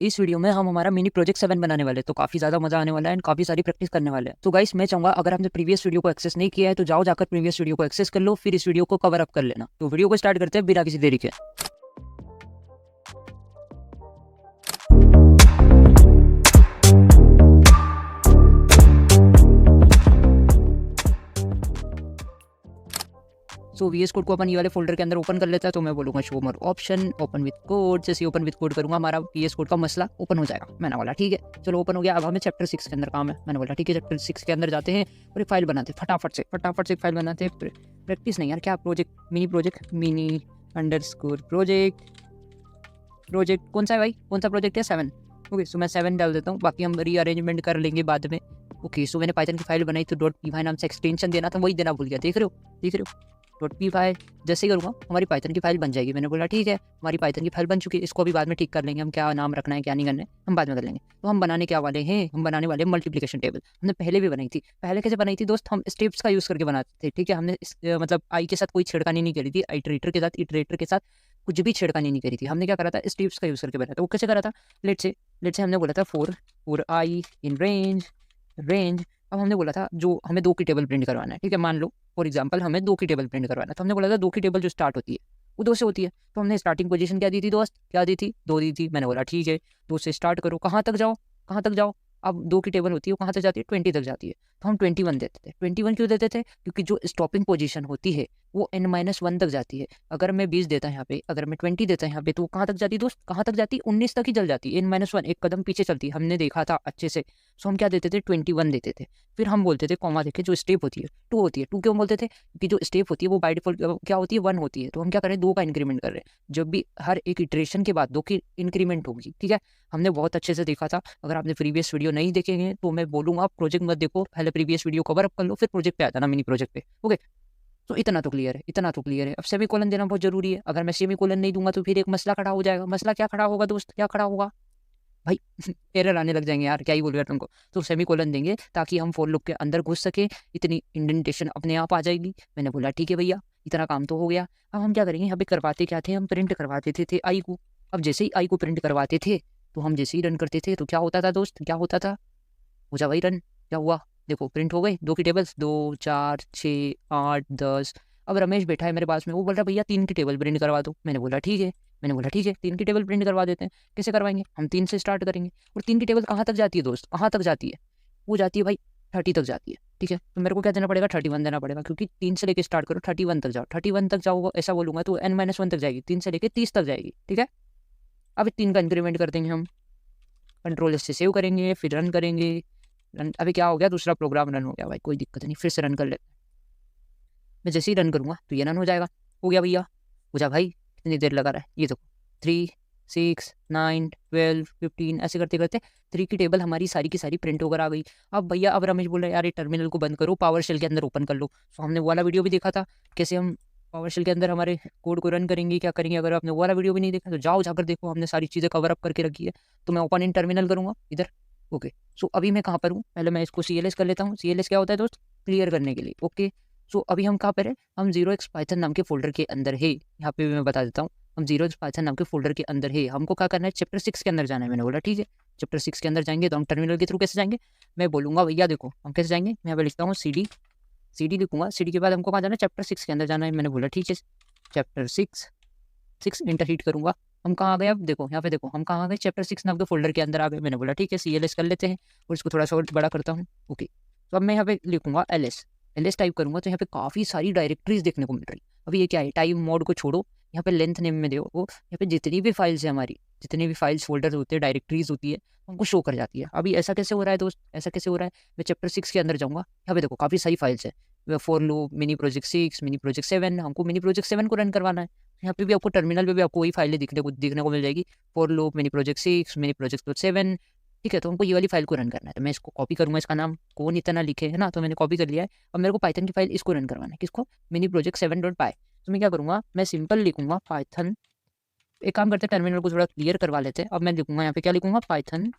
इस वीडियो में हम हमारा मिनी प्रोजेक्ट 7 बनाने वाले हैं, तो काफ़ी ज़्यादा मजा आने वाला है एंड काफ़ी सारी प्रैक्टिस करने वाले हैं। तो गाइस मैं चाहूंगा अगर आपने प्रीवियस वीडियो को एक्सेस नहीं किया है तो जाओ जाकर प्रीवियस वीडियो को एक्सेस कर लो, फिर इस वीडियो को कवर अप कर लेना। तो वीडियो को स्टार्ट करते हैं बिना किसी देरी के। सो वीएस कोड को अपन ये वाले फोल्डर के अंदर ओपन कर लेता है। तो मैं बोलूंगा show more option, open with code. जैसे ओपन विद कोड करूंगा हमारा वीएस कोड का मसला ओपन हो जाएगा। मैंने बोला ठीक है चलो ओपन हो गया। अब हमें चैप्टर 6 के अंदर काम है। मैंने बोला ठीक है चैप्टर 6 के अंदर जाते हैं और एक फाइल बनाते हैं फटाफट से एक फाइल बनाते हैं। प्रैक्टिस नहीं यार, क्या प्रोजेक्ट मिनी अंडरस्कोर प्रोजेक्ट कौन सा है भाई, कौन सा प्रोजेक्ट है? 7। ओके सो मैं 7 डाल देता हूँ, बाकी हम रीअरेंजमेंट कर लेंगे बाद में। ओके सो मैंने पाइथन की फाइल बनाई तो .py नाम से एक्सटेंशन देना था, वही देना भूल गया। देख रहे हो .py जैसे ही करूँगा हमारी पाइथन की फाइल बन जाएगी। मैंने बोला ठीक है हमारी पाइथन की फाइल बन चुकी है, इसको भी बाद में ठीक कर लेंगे। हम क्या नाम रखना है क्या नहीं करना है हम बाद में कर लेंगे। तो हम बनाने क्या वाले हैं, हम बनाने वाले मल्टीप्लिकेशन टेबल। हमने पहले भी बनाई थी। पहले कैसे बनाई थी दोस्त, हम स्टेप्स का यूज़ करके बनाते थे। ठीक है, हमने मतलब आई के साथ कोई छेड़खानी नहीं करी थी, इटरेटर के साथ कुछ भी छेड़खानी नहीं करी थी। हमने क्या करा था, स्टेप्स का यूज़ करके बनाया था। वो कैसे करा था, लेट से हमने बोला था फोर आई इन रेंज। अब हमने बोला था जो हमें 2 की टेबल प्रिंट करवाना है। ठीक है, मान लो फॉर एग्जांपल हमें 2 की टेबल प्रिंट करवाना है, तो हमने बोला था 2 की टेबल जो स्टार्ट होती है वो 2 से होती है। तो हमने स्टार्टिंग पोजीशन क्या दी थी दोस्त, क्या दी थी, 2 दी थी। मैंने बोला ठीक है 2 से स्टार्ट करो, कहाँ तक जाओ। अब 2 की टेबल होती है वो कहाँ तक जाती है, 20 तक जाती है। तो हम 21 देते थे। 21 क्यों देते थे, क्योंकि जो स्टॉपिंग पोजीशन होती है वो n-1 तक जाती है। अगर मैं 20 देता यहाँ पे, अगर मैं 20 देता यहाँ पे, तो वो कहाँ तक जाती दोस्त, कहाँ तक जाती, 19 तक ही चल जाती। n-1 एक कदम पीछे चलती, हमने देखा था अच्छे से। सो हम क्या देते थे, 21 देते थे। फिर हम बोलते थे कॉमा देखे, जो स्टेप होती है 2 होती है। 2 क्यों बोलते थे, क्योंकि जो स्टेप होती है वो बाय डिफॉल्ट क्या होती है, 1 होती है। तो हम क्या करें, 2 का इंक्रीमेंट कर रहे हैं। जब भी हर एक इटरेशन के बाद 2 की इंक्रीमेंट होगी। ठीक है, हमने बहुत अच्छे से देखा था। अगर आपने प्रीवियस वीडियो नहीं देखेंगे तो मैं बोलूंगा प्रोजेक्ट मत देखो, पहले प्रीवियस वीडियो कवर अप कर लो, फिर प्रोजेक्ट पे आ जाना, मिनी प्रोजेक्ट पे। ओके, तो इतना तो क्लियर है। अब सेमीकोलन देना बहुत जरूरी है। अगर मैं सेमीकोलन नहीं दूंगा तो फिर एक मसला खड़ा हो जाएगा। मसला क्या खड़ा होगा दोस्त, क्या खड़ा होगा भाई एरर आने लग जाएंगे यार, क्या ही बोलूँ तुमको। तो सेमीकोलन देंगे ताकि हम फॉर लूप के अंदर घुस सके, इतनी इंडेंटेशन अपने आप आ जाएगी। मैंने बोला ठीक है भैया, इतना काम तो हो गया। अब हम क्या करेंगे, यहाँ पे करवाते क्या थे, हम प्रिंट करवाते थे आई को। अब जैसे ही आई को प्रिंट करवाते थे तो हम जैसे ही रन करते थे तो क्या होता था दोस्त, क्या होता था, हो जा भाई रन। क्या हुआ, देखो प्रिंट हो गई 2 की टेबल्स, 2 4 6 8 10। अब रमेश बैठा है मेरे पास में, वो बोल रहा है भैया 3 की टेबल प्रिंट करवा दो। मैंने बोला ठीक है 3 की टेबल प्रिंट करवा देते हैं। कैसे करवाएंगे, हम 3 से स्टार्ट करेंगे। और 3 की टेबल कहाँ तक जाती है दोस्त, कहाँ तक जाती है, वो जाती है भाई 30 तक जाती है। ठीक है, तो मेरे को क्या देना पड़ेगा, 31 देना पड़ेगा, क्योंकि 3 से लेके स्टार्ट करो 31 तक जाओ। 31 तक जाओ ऐसा बोलूंगा तो n-1 तक जाएगी, 3 से लेके 30 तक जाएगी। ठीक है, अब 3 का इंक्रीमेंट कर देंगे हम, कंट्रोल से सेव करेंगे, फिर रन करेंगे। रन, अभी क्या हो गया, दूसरा प्रोग्राम रन हो गया भाई, कोई दिक्कत नहीं, फिर से रन कर ले। मैं जैसे ही रन करूंगा तो ये रन हो जाएगा। हो गया भैया, हो जा भाई, कितनी देर लगा रहा है ये देखो, 3 6 9 12 15 ऐसे करते करते 3 की टेबल हमारी सारी की सारी प्रिंट होकर आ गई। अब भैया, अब रमेश बोल रहा है यार ये टर्मिनल को बंद करो, पावर शेल के अंदर ओपन कर लो। तो हमने वो वाला वीडियो भी देखा था कैसे हम पावर शेल के अंदर हमारे कोड को रन करेंगे, क्या करेंगे। अगर आपने वो वाला वीडियो भी नहीं देखा तो जाओ जाकर देखो, हमने सारी चीज़ें कवर अप करके रखी है। तो मैं ओपन इन टर्मिनल करूंगा इधर। ओके, सो अभी मैं कहाँ पर हूँ, पहले मैं इसको CLS कर लेता हूँ। CLS क्या होता है दोस्त, क्लियर करने के लिए। ओके, सो अभी हम कहाँ पर है, हम 0x पाइथन नाम के फोल्डर के अंदर है। यहाँ पे भी मैं बता देता हूँ, हम 0x पाइथन नाम के फोल्डर के अंदर है। हमको क्या करना है, चैप्टर 6 के अंदर जाना है। मैंने बोला ठीक है चैप्टर 6 के अंदर जाएंगे। तो हम टर्मिनल के थ्रू कैसे जाएंगे, मैं बोलूंगा भैया देखो हम कैसे जाएंगे। मैं यहाँ पे लिखता हूँ CD लिखूंगा। CD के बाद हमको कहाँ जाना है, चैप्टर 6 के अंदर जाना है। मैंने बोला ठीक है चैप्टर 6 इंटर हीट करूंगा। हम कहाँ आ गए, अब देखो यहाँ पे देखो हम कहाँ आ गए, चैप्टर 6 नाम के फोल्डर के अंदर आ गए। मैंने बोला ठीक है CLS कर लेते हैं और इसको थोड़ा सा और बड़ा करता हूँ। ओके, तो अब मैं यहाँ पे लिखूंगा LS टाइप करूंगा तो यहाँ पे काफ़ी सारी डायरेक्टरीज देखने को मिल रही। अभी ये क्या है, टाइम मोड को छोड़ो, यहाँ पे लेंथ नेम में देखो, यहाँ पे जितनी भी फाइल्स है हमारी, जितने भी फाइल्स फोल्डर होते हैं, डायरेक्टरीज होती है, हमको शो कर जाती है। अभी ऐसा कैसे हो रहा है दोस्त, ऐसा कैसे हो रहा है, मैं चैप्टर 6 के अंदर जाऊँगा, यहाँ पे देखो काफ़ी सारी फाइल्स है, for loop, mini project 6, mini project 7। हमको मिनी प्रोजेक्ट 7 को रन करवाना है। यहाँ पे भी आपको टर्मिनल पे भी आपको वही फाइलें दिखने को मिल जाएगी, for loop, mini project 6, mini project 7। ठीक है, तो हमको ये वाली फाइल को रन करना है। तो मैं इसको कॉपी करूँगा, इसका नाम कौन इतना लिखे है ना, तो मैंने कॉपी कर लिया है। अब मेरे को पाइथन की फाइल इसको रन करवाना है, किसको, मिनी प्रोजेक्ट 7.py। तो मैं क्या करूँगा, मैं सिंपल लिखूंगा पाइथन। एक काम करते हैं, टर्मिनल को थोड़ा क्लियर करवा लेते हैं। अब मैं लिखूंगा यहाँ पे, क्या लिखूंगा, पाइथन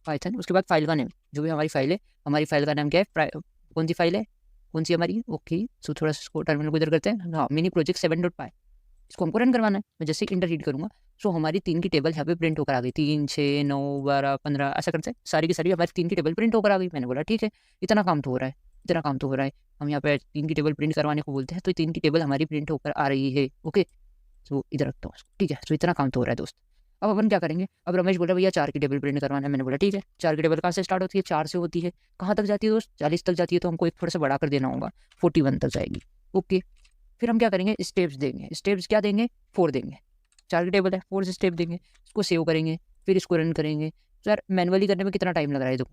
पाइथन, उसके बाद फाइल का नेम, जो भी हमारी फाइल है, हमारी फाइल का नाम क्या है, कौन सी फाइल है, कौन सी हमारी। ओके, सो थोड़ा सा टर्मिनल को इधर करते हैं, हाँ मिनी प्रोजेक्ट 7.py। इसको हमको रन करवाना है। मैं जैसे इंटर रीड करूँगा सो हमारी 3 की टेबल यहाँ पे प्रिंट होकर आ गई, 3, 6, 9, 12, 15 ऐसा करते सारी की सारी हमारी 3 की टेबल प्रिंट होकर आ गई। मैंने बोला ठीक है, इतना काम तो हो रहा है, इतना काम तो हो रहा है। हम यहाँ पे 3 की टेबल प्रिंट करवाने को बोलते हैं, तो 3 की टेबल हमारी प्रिंट होकर आ रही है। ओके, सो इधर रखता हूँ, ठीक है। सो इतना काम तो हो रहा है दोस्त। अब अपन क्या करेंगे, अब रमेश बोला भैया 4 की टेबल प्रिंट करवाना है। मैंने बोला ठीक है, 4 की टेबल कहाँ से स्टार्ट होती है, 4 से होती है। कहाँ तक जाती है दोस्त, 40 तक जाती है, तो हमको एक थोड़ा सा बढ़ा कर देना होगा, 41 तक जाएगी। ओके, फिर हम क्या करेंगे, स्टेप्स देंगे। स्टेप्स क्या देंगे, 4 देंगे। 4 की टेबल है, 4 से स्टेप देंगे, इसको सेव करेंगे, फिर इसको रन करेंगे। तो यार मैनुअली करने में कितना टाइम लग रहा है देखो।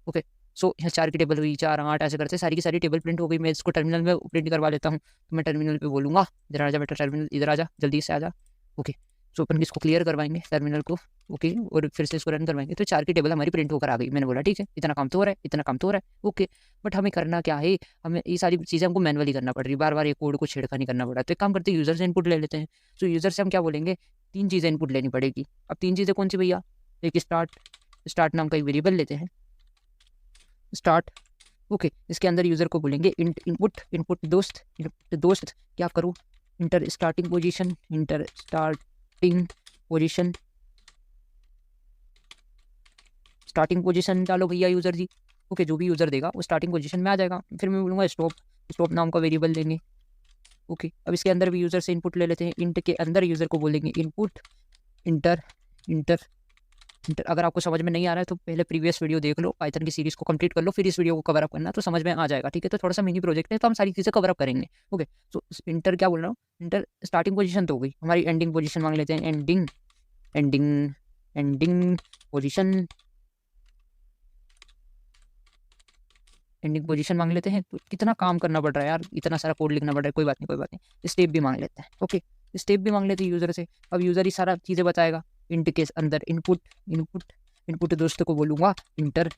ओके, सो यहाँ 4 की टेबल हुई, 4, 8 ऐसे करते सारी की सारी टेबल प्रिंट हो गई। मैं इसको टर्मिनल में प्रिंट करवा लेता हूँ। तो मैं टर्मिनल पे बोलूँगा इधर आ जा बेटा, टर्मिनल इधर आ जा, जल्दी से आ जा। ओके, सो अपन इसको क्लियर करवाएंगे टर्मिनल को। ओके, और फिर से इसको रन करवाएंगे, तो 4 की टेबल हमारी प्रिंट होकर आ गई। मैंने बोला ठीक है, इतना काम तो हो रहा है, इतना काम तो हो रहा है। ओके, बट हमें करना क्या है, हमें ये सारी चीज़ें हमको मैनुअली करना पड़ रही है, बार बार ये कोड को छेड़खानी करना पड़ रहा है। तो एक काम करते हैं, यूजर से इनपुट ले लेते हैं। तो यूजर से हम क्या बोलेंगे, 3 चीज़ें इनपुट लेनी पड़ेगी। अब 3 चीज़ें कौन सी भैया, एक स्टार्ट नाम का एक वेरिएबल लेते हैं, स्टार्ट। ओके, इसके अंदर यूजर को बोलेंगे इनपुट दोस्त क्या करूँ, इंटर स्टार्टिंग पोजीशन डालो भैया यूजर जी। ओके, जो भी यूजर देगा वो स्टार्टिंग पोजीशन में आ जाएगा। फिर मैं बोलूँगा स्टॉप नाम का वेरिएबल देंगे। ओके, अब इसके अंदर भी यूजर से इनपुट ले लेते हैं। इंट के अंदर यूजर को बोलेंगे इनपुट इंटर इंटर इंटर। अगर आपको समझ में नहीं आ रहा है तो पहले प्रीवियस वीडियो देख लो, पाइथन की सीरीज को कंप्लीट कर लो, फिर इस वीडियो को कवर अप करना, तो समझ में आ जाएगा। ठीक है, तो थोड़ा सा मिनी प्रोजेक्ट है, तो हम सारी चीज़ें कवर अप करेंगे। ओके, तो इंटर क्या बोल रहा हूँ, इंटर स्टार्टिंग पोजीशन तो हो गई हमारी, एंडिंग पोजीशन मांग लेते हैं। एंडिंग पोजीशन मांग लेते हैं। तो कितना काम करना पड़ रहा है यार, इतना सारा कोड लिखना पड़ रहा है। कोई बात नहीं, स्टेप भी मांग लेते हैं। ओके, स्टेप भी मांग लेते हैं यूजर से। अब यूजर ही सारा चीज़ें बताएगा। इंट के अंदर इनपुट दोस्त को बोलूँगा इंटर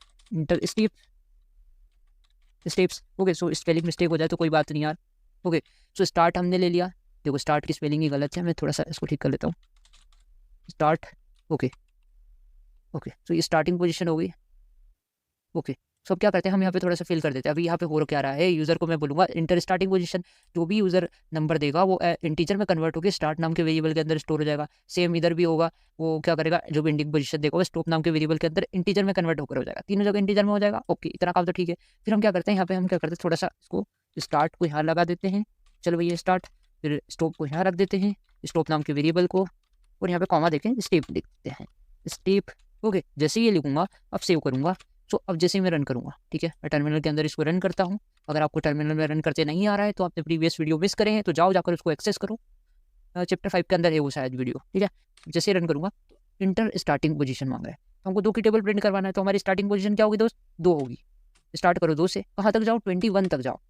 स्टेप्स। ओके, सो स्पेलिंग मिस्टेक हो जाए तो कोई बात नहीं यार। ओके, सो स्टार्ट हमने ले लिया। देखो स्टार्ट की स्पेलिंग ही गलत है, मैं थोड़ा सा इसको ठीक कर लेता हूँ। स्टार्ट। ओके, सो ये स्टार्टिंग पोजीशन हो गई। ओके, सो अब क्या करते हैं, हम यहाँ पे थोड़ा सा फिल कर देते हैं। अभी यहाँ पे हो क्या रहा है, यूजर को मैं बोलूँगा इंटर स्टार्टिंग पोजीशन। जो भी यूजर नंबर देगा वो इंटीजर में कन्वर्ट होकर स्टार्ट नाम के वेरिएबल के अंदर स्टोर हो जाएगा। सेम इधर भी होगा, वो क्या करेगा, जो भी एंडिंग पोजीशन देगा वो स्टॉप नाम के वेरिएबल के अंदर इंटीजर में कन्वर्ट होकर हो जाएगा। तीनों जगह इंटीजर में हो जाएगा। ओके, इतना काम तो ठीक है। फिर हम क्या करते हैं, यहाँ पे हम क्या करते हैं, थोड़ा सा इसको स्टार्ट को यहाँ लगा देते हैं। चलो भैया स्टार्ट, फिर स्टॉप को यहाँ रख देते हैं, स्टॉप नाम के वेरिएबल को, और यहाँ पे कॉमा देखें स्टेप लिख देते हैं, स्टेप। ओके, जैसे ये लिखूंगा अब सेव करूंगा। सो अब जैसे मैं रन करूंगा, ठीक है, मैं टर्मिनल के अंदर इसको रन करता हूँ। अगर आपको टर्मिनल में रन करते नहीं आ रहा है तो आपने प्रीवियस वीडियो मिस करे हैं, तो जाओ जाकर उसको एक्सेस करो। चैप्टर 5 के अंदर है वो शायद वीडियो। ठीक है, जैसे रन करूंगा इंटर स्टार्टिंग पोजीशन मांग रहा है, तो हमको 2 की टेबल प्रिंट करवाना है। तो हमारी स्टार्टिंग पोजीशन क्या होगी दोस्त, 2 होगी। स्टार्ट करो 2 से, कहाँ तक जाओ, 21 तक जाओ।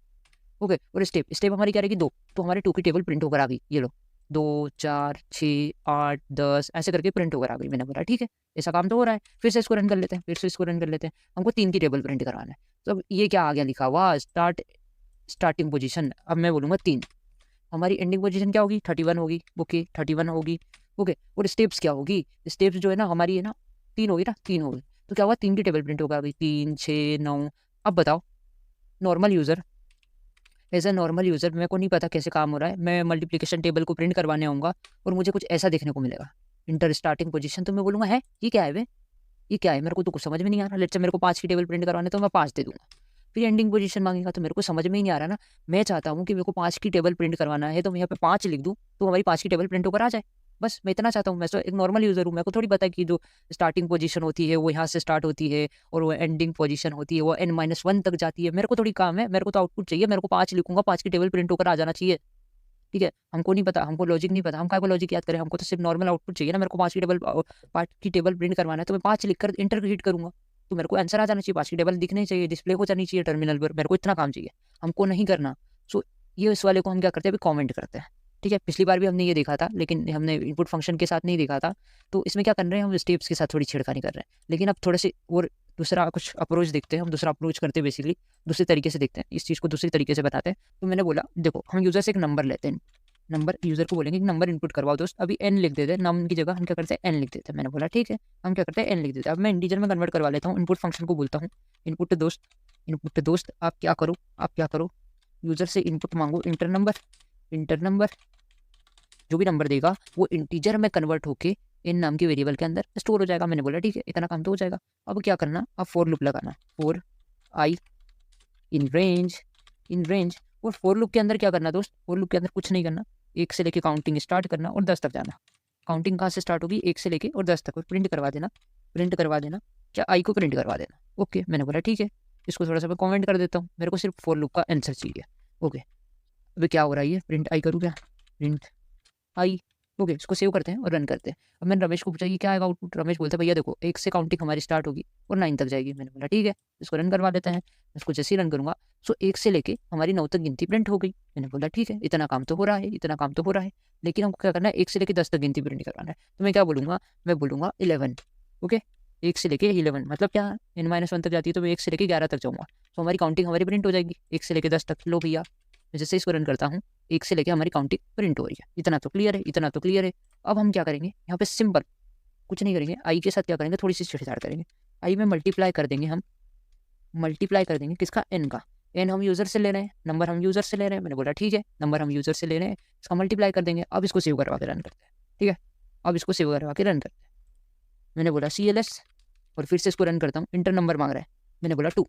ओके, और स्टेप हमारी क्या रहेगी, 2। तो हमारे 2 की टेबल प्रिंट होकर आ गई। ये लो, 2, 4, 6, 8, 10 ऐसे करके प्रिंट होकर आ गई। मैंने बोला ठीक है, ऐसा काम तो हो रहा है। फिर से इसको रन कर लेते हैं, हमको 3 की टेबल प्रिंट कराना है। तो अब ये क्या आ गया लिखा हुआ, स्टार्टिंग पोजीशन। अब मैं बोलूँगा 3। हमारी एंडिंग पोजीशन क्या होगी, 31 होगी। ओके, 31 होगी। ओके, और स्टेप्स क्या होगी, स्टेप्स जो है ना हमारी है ना 3 होगी ना, 3 होगी। तो क्या हुआ, 3 की टेबल प्रिंट होकर आ गई, 3, 6, 9। अब बताओ, normal user, as a normal user मेरे को नहीं पता कैसे काम हो रहा है। मैं मल्टीप्लिकेशन टेबल को प्रिंट करवाने आऊँगा और मुझे कुछ ऐसा देखने को मिलेगा, इंटर स्टार्टिंग पोजीशन। तो मैं बोलूँगा है ये क्या है बे, ये क्या है, मेरे को तो कुछ समझ में नहीं आ रहा। लेट्स से मेरे को 5 की टेबल प्रिंट करवाने, तो मैं 5 दे दूँगा। फिर एंडिंग पोजीशन मांगेगा, तो मेरे को समझ में ही नहीं आ रहा ना। मैं चाहता हूँ कि मेरे को 5 की टेबल प्रिंट करवाना है, तो मैं यहाँ पे 5 लिख दूँ, तो हमारी 5 की टेबल प्रिंट होकर आ जाए। बस मैं इतना चाहता हूँ। मैं तो एक नॉर्मल यूज़र हूँ, मेरे को थोड़ी पता है कि जो स्टार्टिंग पोजीशन होती है वो यहाँ से स्टार्ट होती है और वो एंडिंग पोजीशन होती है वो n-1 तक जाती है। मेरे को थोड़ी काम है, मेरे को तो आउटपुट चाहिए। मेरे को 5 लिखूंगा, 5 की टेबल प्रिंट होकर आ जाना चाहिए। ठीक है, हमको नहीं पता, हमको लॉजिक नहीं पता, हम काय को लॉजिक याद करें, हमको तो सिर्फ नॉर्मल आउटपुट चाहिए ना। मेरे को 5 की टेबल प्रिंट करवाना है, तो मैं 5 लिखकर इंटर हीट करूंगा, तो मेरे को आंसर आ जाना चाहिए। 5 की टेबल दिखनी चाहिए, डिस्प्ले हो जानी चाहिए टर्मिनल पर। मेरे को इतना काम चाहिए, हमको नहीं करना। सो ये इस वाले को हम क्या करते हैं, अभी कॉमेंट करते हैं। ठीक है, पिछली बार भी हमने ये देखा था, लेकिन हमने इनपुट फंक्शन के साथ नहीं देखा था। तो इसमें क्या कर रहे हैं, हम स्टेप्स के साथ थोड़ी छेड़खानी कर रहे हैं। लेकिन अब थोड़े से और दूसरा कुछ अप्रोच देखते हैं, हम दूसरा अप्रोच करते हैं, बेसिकली दूसरे तरीके से देखते हैं, इस चीज़ को दूसरे तरीके से बताते हैं। तो मैंने बोला देखो, हम यूज़र से एक नंबर लेते हैं, नंबर यूज़र को बोलेंगे कि नंबर इनपुट करवाओ दोस्त। अभी n लिख देते हैं, नाम की जगह हम क्या करते हैं n लिख देते हैं। मैंने बोला ठीक है, हम क्या करते हैं n लिख देते हैं। अब मैं इंटीजर में कन्वर्ट करवा लेता हूँ। इनपुट फंक्शन को बोलता हूँ इनपुट दोस्त आप क्या करो, यूज़र से इनपुट मांगो इंटर नंबर जो भी नंबर देगा वो इंटीजर में कन्वर्ट होके इन नाम के वेरिएबल के अंदर स्टोर हो जाएगा। मैंने बोला ठीक है, इतना काम तो हो जाएगा। अब क्या करना, अब फॉर लूप लगाना, फॉर आई इन रेंज। और फॉर लूप के अंदर क्या करना दोस्त, फॉर लूप के अंदर कुछ नहीं करना, 1 से लेके काउंटिंग स्टार्ट करना और 10 तक जाना। काउंटिंग कहाँ से स्टार्ट होगी, 1 से लेके और 10 तक, और प्रिंट करवा देना, क्या आई को प्रिंट करवा देना। ओके, मैंने बोला ठीक है, इसको थोड़ा सा मैं कमेंट कर देता हूँ, मेरे को सिर्फ फॉर लूप का आंसर चाहिए। ओके, अभी क्या हो रहा है, ये प्रिंट आई करूँ क्या, प्रिंट आई। ओके, इसको सेव करते हैं और रन करते हैं। अब मैंने रमेश को पूछा कि क्या आएगा आउटपुट, रमेश बोलते हैं भैया देखो 1 से काउंटिंग हमारी स्टार्ट होगी और 9 तक जाएगी। मैंने बोला ठीक है, इसको रन करवा देते हैं। इसको जैसे ही रन करूँगा सो 1 से लेके हमारी 9 तक गिनती प्रिंट हो गई। मैंने बोला ठीक है, इतना काम तो हो रहा है, इतना काम तो हो रहा है, लेकिन हमको क्या करना है, 1 से लेके 10 तक गिनती प्रिंट करवाना है। तो मैं क्या बोलूँगा, मैं बोलूँगा 11। ओके, 1 से लेके 11 मतलब क्या, n-1 तक जाती है तो मैं 1 से लेके 11 तक जाऊँगा, तो हमारी काउंटिंग हमारी प्रिंट हो जाएगी 1 से लेके 10 तक। लो भैया, जैसे इसको रन करता हूँ 1 से लेके हमारी काउंटिंग प्रिंट हो रही है। इतना तो क्लियर है, इतना तो क्लियर है। अब हम क्या करेंगे यहाँ पे, सिंपल कुछ नहीं करेंगे, आई के साथ क्या करेंगे, थोड़ी सी छेड़छाड़ करेंगे। आई में मल्टीप्लाई कर देंगे, हम मल्टीप्लाई कर देंगे किसका, एन का। एन हम यूजर से ले रहे हैं, नंबर हम यूजर से ले रहे हैं। मैंने बोला ठीक है, नंबर हम यूजर से ले रहे हैं, इसका मल्टीप्लाई कर देंगे। अब इसको सेव करवा के रन करते हैं, ठीक है, अब इसको सेव करवा के रन करते हैं। मैंने बोला CLS और फिर से इसको रन करता हूँ, इंटर नंबर मांग रहा है। मैंने बोला 2,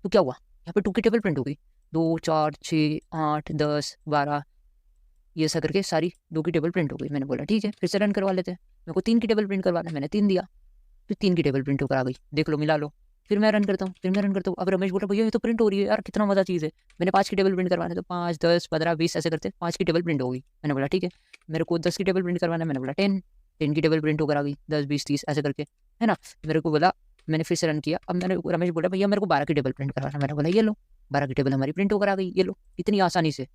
तो क्या हुआ, यहाँ पे 2 की टेबल प्रिंट हो गई। 2 4 6 8 10 12 ये ऐसा करके सारी 2 की टेबल प्रिंट हो गई। मैंने बोला ठीक है, फिर से रन करवा लेते हैं। मेरे को 3 की टेबल प्रिंट करवाना है, मैंने 3 दिया, तो 3 की टेबल प्रिंट होकर आ गई, देख लो, मिला लो। फिर मैं रन करता हूँ, अब रमेश बोल रहा भैया ये तो प्रिंट हो रही है यार, कितना मजा चीज़ है। मैंने 5 की टेबल प्रिंट करवाना है, तो 5 10 15 20 ऐसे करते 5 की टेबल प्रिंट हो गई। मैंने बोला ठीक है, मेरे को 10 की टेबल प्रिंट करवाना है। मैंने बोला 10 की टेबल प्रिंट होकर आ गई, 10 20 30 ऐसे करके, है ना। मेरे को बोला, मैंने फिर से रन किया। अब मैंने रमेश बोला भैया मेरे को 12 की टेबल प्रिंट करवाना है। मैंने बोला ये लो, 12 की टेबल हमारी प्रिंट होकर आ गई, ये लो, इतनी आसानी से।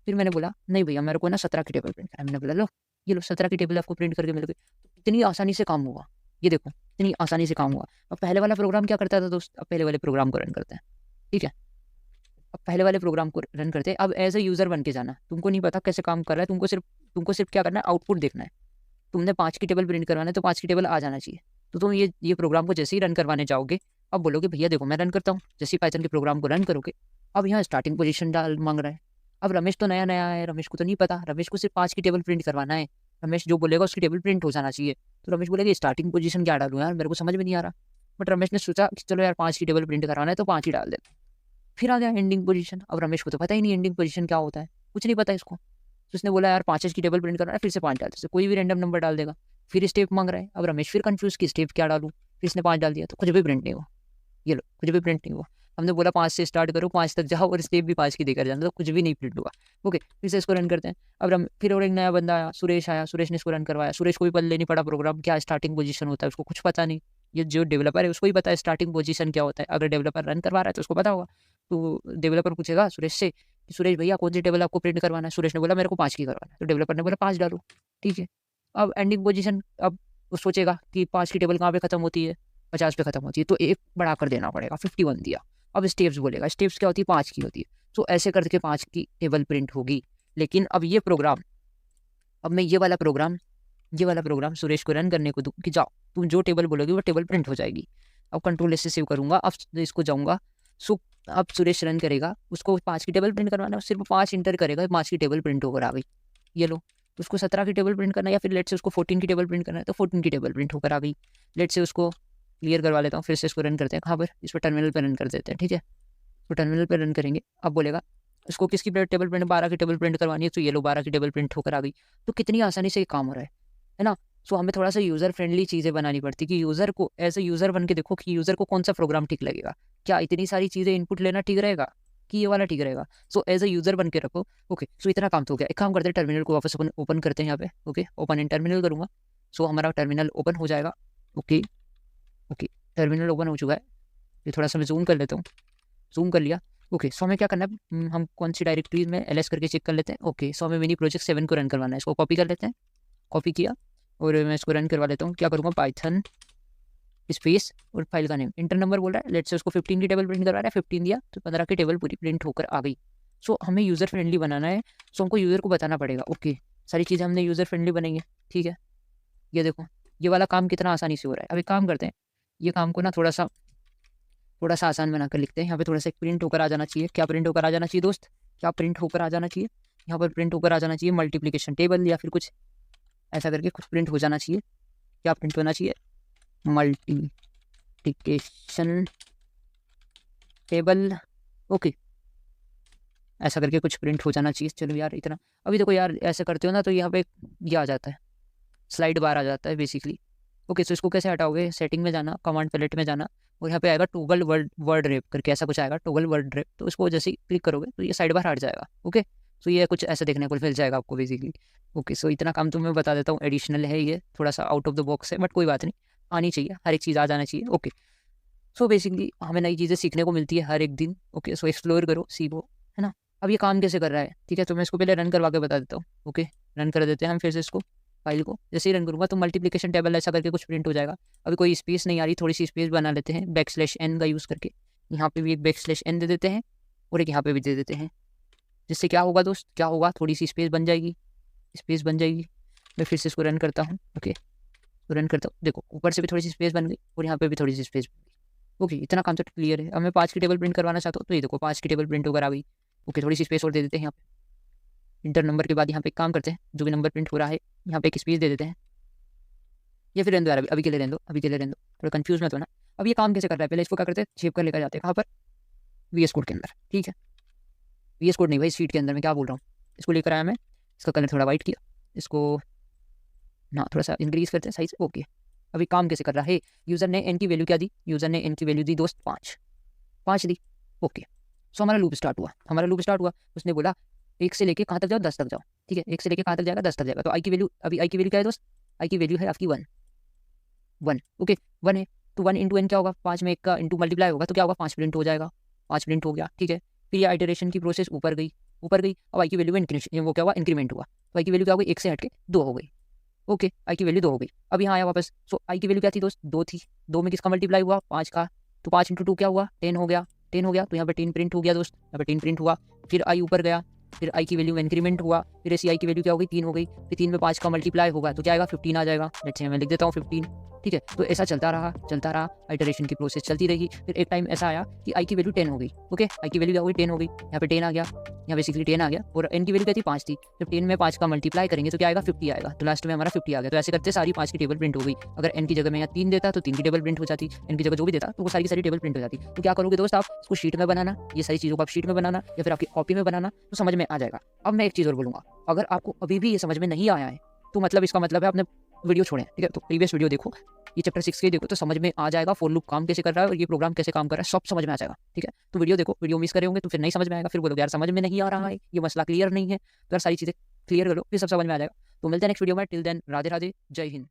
फिर मैंने बोला नहीं भैया मेरे को ना 17 की टेबल प्रिंट करना है। मैंने बोला लो, ये लो 17 की टेबल आपको प्रिंट करके मिल गई। इतनी आसानी से काम हुआ, ये देखो इतनी आसानी से काम हुआ। अब पहले वाला प्रोग्राम क्या करता था दोस्त, अब पहले वाले प्रोग्राम को रन करते हैं, ठीक है। अब पहले वाले प्रोग्राम को रन करते हैं। अब एज ए यूजर बन के जाना, तुमको नहीं पता कैसे काम कर रहा है, तुमको सिर्फ क्या करना है, आउटपुट देखना है। तुमने 5 की टेबल प्रिंट करवाना है तो 5 की टेबल आ जाना चाहिए। तो तुम ये प्रोग्राम को जैसे ही रन करवाने जाओगे, अब बोलोगे भैया देखो मैं रन करता हूँ, जैसे ही पाइथन के प्रोग्राम को रन करोगे, अब यहाँ स्टार्टिंग पोजीशन डाल मांग रहा है। अब रमेश तो नया नया है, रमेश को तो नहीं पता, रमेश को सिर्फ 5 की टेबल प्रिंट करवाना है। रमेश जो बोलेगा उसकी टेबल प्रिंट हो जाना चाहिए। तो रमेश बोलेगा स्टार्टिंग पोजीशन क्या डालूं यार, मेरे को समझ में नहीं आ रहा। बट रमेश ने सोचा कि चलो यार 5 की टेबल प्रिंट करवाना है तो 5 ही डाल देते। फिर आ गया एंडिंग पोजीशन। अब रमेश को तो पता ही नहीं एंडिंग पोजीशन क्या होता है, कुछ नहीं पता इसको। तो उसने बोला यार 5 की टेबल प्रिंट करना है, फिर से 5 डाल दे, कोई भी रैंडम नंबर डाल देगा। फिर स्टेप मांग रहा है। अब रमेश फिर कंफ्यूज कि स्टेप क्या डालूं, फिर इसने 5 डाल दिया, तो कुछ भी प्रिंट नहीं हुआ। ये लो, कुछ भी प्रिंट नहीं हुआ। हमने बोला 5 से स्टार्ट करो, 5 तक जाओ और स्टेप भी 5 की देकर जाना, तो कुछ भी नहीं प्रिंट हुआ। ओके, फिर से इसको रन करते हैं। अब फिर और एक नया बंदा आया, सुरेश आया, सुरेश ने इसको रन करवाया। सुरेश को भी पता नहीं पड़ा प्रोग्राम क्या स्टार्टिंग पोजीशन होता है, उसको कुछ पता नहीं। ये जो डेवलपर है उसको ही पता है स्टार्टिंग पोजीशन क्या होता है, अगर डेवलपर रन करवा रहा है तो उसको पता होगा। तो डेवलपर पूछेगा सुरेश से कि सुरेश भैया कौन सी टेबल आपको प्रिंट करवाना है। सुरेश ने बोला मेरे को 5 की करवाना है, तो डेवलपर ने बोला 5 डालो, ठीक है। अब एंडिंग पोजीशन, अब वो सोचेगा कि 5 की टेबल कहाँ पे खत्म होती है, 50 पे खत्म होती है, तो एक बढ़ा कर देना पड़ेगा, 51 दिया। अब स्टेप्स बोलेगा, स्टेप्स क्या होती है, 5 की होती है, तो ऐसे करके 5 की टेबल प्रिंट होगी। लेकिन अब ये प्रोग्राम, अब मैं ये वाला प्रोग्राम सुरेश को रन करने को दूँ कि जाओ तुम जो टेबल बोलोगे वो टेबल प्रिंट हो जाएगी। अब कंट्रोल से सेव करूँगा, अब इसको जाऊँगा। सो अब सुरेश रन करेगा, उसको 5 की टेबल प्रिंट करवाना है, सिर्फ 5 इंटर करेगा, 5 की टेबल प्रिंट होकर आ गई, ये लो। तो उसको 17 की टेबल प्रिंट करना है, या फिर लेट से उसको 14 की टेबल प्रिंट करना है, तो 14 की टेबल प्रिंट होकर आ गई। लेट से उसको क्लियर करवा लेता हूँ, फिर से इसको रन करते हैं। कहाँ पर, इस पर टर्मिनल पर रन कर देते हैं, ठीक है। तो टर्मिनल पर रन करेंगे। अब बोलेगा उसको किसकी टेबल प्रिंट, 12 की टेबल प्रिंट करवानी है, तो ये लो 12 की टेबल प्रिंट होकर आ गई। तो कितनी आसानी से ये काम हो रहा है ना। सो हमें थोड़ा सा यूज़र फ्रेंडली चीज़ें बनानी पड़ती कि यूज़र को एज ए यूज़र बन के देखो कि यूज़र को कौन सा प्रोग्राम ठीक लगेगा, क्या इतनी सारी चीज़ें इनपुट लेना ठीक रहेगा कि ये वाला ठीक रहेगा। सो एज ए यूज़र बन के रखो। ओके, सो इतना काम तो हो गया। एक काम करते हैं, टर्मिनल को वापस ओपन करते हैं यहाँ पे। ओके, ओपन इन टर्मिनल करूँगा, सो हमारा टर्मिनल ओपन हो जाएगा। ओके ओके, टर्मिनल ओपन हो चुका है। ये थोड़ा सा मैं जूम कर लेता हूँ, जूम कर लिया। ओके, सो हमें क्या करना है, हम कौन सी डायरेक्टरी में एलएस करके चेक कर लेते हैं। ओके, सो हमें मिनी प्रोजेक्ट 7 को रन करवाना है, इसको कॉपी कर लेते हैं। कॉपी किया और मैं इसको रन करवा लेता हूँ। क्या करूँगा, पाइथन स्पेस और फाइल का नेम, इंटर नंबर बोल रहा है, लेट से उसको 15 की टेबल प्रिंट करवा रहा है, 15 दिया तो 15 की टेबल पूरी प्रिंट होकर आ गई। सो हमें यूज़र फ्रेंडली बनाना है, सो हमको यूज़र को बताना पड़ेगा। ओके, सारी चीज़ें हमने यूज़र फ्रेंडली बनाई है, ठीक है। ये देखो ये वाला काम कितना आसानी से हो रहा है। अब एक काम करते हैं, ये काम को ना थोड़ा सा आसान बनाकर लिखते हैं। यहाँ पे थोड़ा सा एक प्रिंट होकर आ जाना चाहिए। क्या प्रिंट होकर आ जाना चाहिए दोस्त, क्या प्रिंट होकर आ जाना चाहिए, यहाँ पर प्रिंट होकर आ जाना चाहिए मल्टीप्लिकेशन टेबल, या फिर कुछ ऐसा करके कुछ प्रिंट हो जाना चाहिए। क्या प्रिंट होना चाहिए? Multiplication table. ओके, ऐसा करके कुछ प्रिंट हो जाना चाहिए। चलो यार इतना, अभी देखो यार ऐसे करते हो ना तो यहाँ पे ये आ जाता है, स्लाइड बार आ जाता है बेसिकली। ओके, तो इसको कैसे हटाओगे? सेटिंग में जाना, कमांड पैलेट में जाना, और यहाँ पे आएगा टॉगल वर्ड रैप करके, ऐसा कुछ आएगा टॉगल वर्ड रैप। तो इसको जैसे ही क्लिक करोगे तो ये साइड बार हट जाएगा। ओके, तो ये कुछ ऐसे देखने को मिल जाएगा आपको बेसिकली। ओके, सो इतना काम तो मैं बता देता हूँ, एडिशनल है ये, थोड़ा सा आउट ऑफ द बॉक्स है, बट कोई बात नहीं, आनी चाहिए, हर एक चीज़ आ जाना चाहिए। ओके, सो बेसिकली हमें नई चीज़ें सीखने को मिलती है हर एक दिन। ओके, सो एक्सप्लोर करो, सीखो, है ना। अब ये काम कैसे कर रहा है, ठीक है, तो मैं इसको पहले रन करवा के बता देता हूँ। ओके, रन कर देते हैं हम फिर से इसको, फाइल को। जैसे ही रन करूँगा तो मल्टीप्लिकेशन टेबल ऐसा करके कुछ प्रिंट हो जाएगा। अभी कोई स्पेस नहीं आ रही, थोड़ी सी स्पेस बना लेते हैं बैकस्लैश n का यूज़ करके। यहाँ पे भी एक बैकस्लैश n दे देते हैं और एक यहाँ पे भी दे देते हैं, जिससे क्या होगा दोस्त, क्या होगा, थोड़ी सी स्पेस बन जाएगी, स्पेस बन जाएगी। मैं फिर से इसको रन करता हूँ। ओके, तो रन करता हूँ, देखो ऊपर से भी थोड़ी सी स्पेस बन गई और यहाँ पे भी थोड़ी सी स्पेस बन गई। ओके, इतना काम तो क्लियर है। अब मैं 5 की टेबल प्रिंट करवाना चाहता हूँ, तो ये देखो 5 की टेबल प्रिंट होकर आ गई। ओके, थोड़ी सी स्पेस और दे देते हैं यहाँ पे, इंटर नंबर के बाद यहाँ पे एक काम करते हैं, जो भी नंबर प्रिंट हो रहा है यहाँ पे एक स्पेस दे देते हैं, या फिर रहने दो यार, अभी के लिए रहने दो, अभी के लिए रहने दो, थोड़ा कंफ्यूज मत होना। अब ये काम कैसे कर रहा है, पहले इसको क्या करते हैं, शेप कर लेकर जाते हैं कहाँ पर, VS कोड के अंदर। ठीक है, VS कोड नहीं भाई, शीट के अंदर, मैं क्या बोल रहा हूँ। इसको लेकर आया मैं, इसका कलर थोड़ा वाइट किया, इसको ना थोड़ा सा इंक्रीज करते हैं साइज। ओके, अभी काम कैसे कर रहा है, यूज़र ने n की वैल्यू क्या दी, यूज़र ने n की वैल्यू दी दोस्त 5 दी। ओके, सो हमारा लूप स्टार्ट हुआ, हमारा लूप स्टार्ट हुआ। उसने बोला 1 से लेके कहाँ तक जाओ, 10 तक जाओ। ठीक है, 1 से लेके कहाँ तक जाएगा, 10 तक जाएगा। तो आई की वैल्यू, अभी आई की वैल्यू क्या है दोस्त, आई की वैल्यू है आपकी 1। ओके, 1 है, तो 1 इंटू n क्या होगा, 5 में 1 का इंटू मल्टीप्लाई होगा, तो क्या होगा, 5 प्रिंट हो जाएगा, 5 प्रिंट हो गया। ठीक है, फिर ये आइटरेशन की प्रोसेस ऊपर गई, ऊपर गई। अब आई की वैल्यू में वो क्या हुआ, इंक्रीमेंट हुआ। तो आई की वैल्यू क्या हो गई, 1 से हट के 2 हो गई। ओके, आई की वैल्यू 2 हो गई। अब यहाँ आया वापस, सो आई की वैल्यू क्या थी दोस्त, 2 थी। 2 में किसका मल्टीप्लाई हुआ, 5 का, तो 5 इंटू 2 क्या हुआ, 10 हो गया, 10 हो गया। तो यहाँ पे 10 प्रिंट हो गया दोस्त, यहाँ पे 10 प्रिंट हुआ। फिर आई ऊपर गया, फिर आई की वैल्यू में इंक्रीमेंट हुआ, फिर ऐसी आई की वैल्यू क्या हो गई, 3 हो गई। फिर 3 में 5 का मल्टीप्लाई होगा तो क्या आएगा, 15 आ जाएगा। लेट्स से मैं लिख देता हूँ 15। ठीक है, तो ऐसा चलता रहा, आइटरेशन की प्रोसेस चलती रहेगी। फिर एक टाइम ऐसा आया कि आई की वैल्यू 10 हो गई। ओके, आई की वैल्यू क्या हो गई, 10 हो गई। यहाँ पे 10 आ गया, यहाँ बेसिकली 10 आ गया, और n की वैल्यू क्या थी, 5 थी। जब 10 में 5 का मल्टीप्लाई करेंगे तो क्या आएगा, 50 आएगा। तो लास्ट में हमारा 50 आ गया। तो ऐसे करते सारी 5 की टेबल प्रिंट हो गई। अगर n की जगह मैं यहाँ 3 देता तो 3 की टेबल प्रिंट हो जाती, n की जगह जो भी देता तो वो सारी की सारी टेबल प्रिंट हो जाती। तो क्या करोगे दोस्त, आप इसको शीट में बनाना, ये सारी चीज़ों को आप शीट में बनाना या फिर आपकी कॉपी में बनाना, तो समझ में आ जाएगा। अब मैं एक चीज़ और बोलूँगा, अगर आपको अभी भी ये समझ में नहीं आया है तो मतलब इसका मतलब है आपने वीडियो छोड़े। ठीक है, तो प्रीवियस वीडियो देखो, ये चैप्टर 6 के देखो, तो समझ में आ जाएगा फॉर लूप काम कैसे कर रहा है और ये प्रोग्राम कैसे काम कर रहा है, सब समझ में आ जाएगा। ठीक है, तो वीडियो देखो, वीडियो मिस करे होंगे तो फिर नहीं समझ में आएगा, फिर बोलोगे यार समझ में नहीं आ रहा है, ये मसला क्लियर नहीं है। तो यार सारी चीज़ें क्लियर करो, फिर सब समझ में आ जाएगा। तो मिलते हैं नेक्स्ट वीडियो में, टिल देन राधे राधे, जय हिंद।